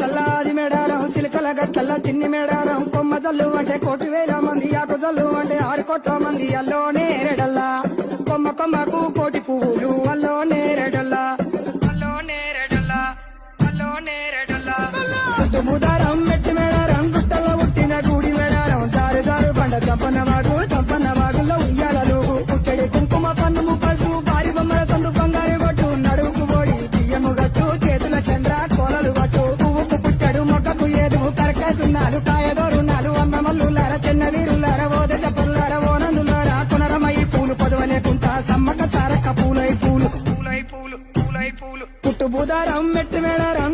గట్లల్లా అది మేడారం సిలికల గట్లల్లా చిన్ని మేడారం కొమ్మ జల్లు అంటే 1,000,000 మంది ఆకు జల్లు అంటే 6 కోట్ల మంది అల్లో నేరేడల్లా కొమ్మ కొమ్మకు 1,000,000 పువ్వులు అల్లో నేరేడల్లా అల్లో నేరేడల్లా అల్లో నేరేడల్లా ముదారం మెట్టి మేడారం గుట్టల్లో పుట్టిన గూడి మేడారం జారు జారు బండ చంపన్న వాగుల్లో ఉయ్యాలలు పుట్టడి కుంకుమ పన్నుము పసుపు భారీ బొమ్మల సందు బంగారు గొట్టు నడువుకు ఓడి బియ్యము గట్టు చేతుల చంద్ర కోలలు గట్టు పువ్వుకు పుట్టడు మొక్కకు ఏదు కరకాసున్నాలు కాయదోరున్నాలు అన్న మల్లులార చిన్న వీరులార ఓద చెప్పరులార ఓనందులారా పునరమయ్యి పూలు పొదవలేకుంటా సమ్మక సారక్క పూలై పూలు పుట్టు బుధారం మెట్టి మేడారం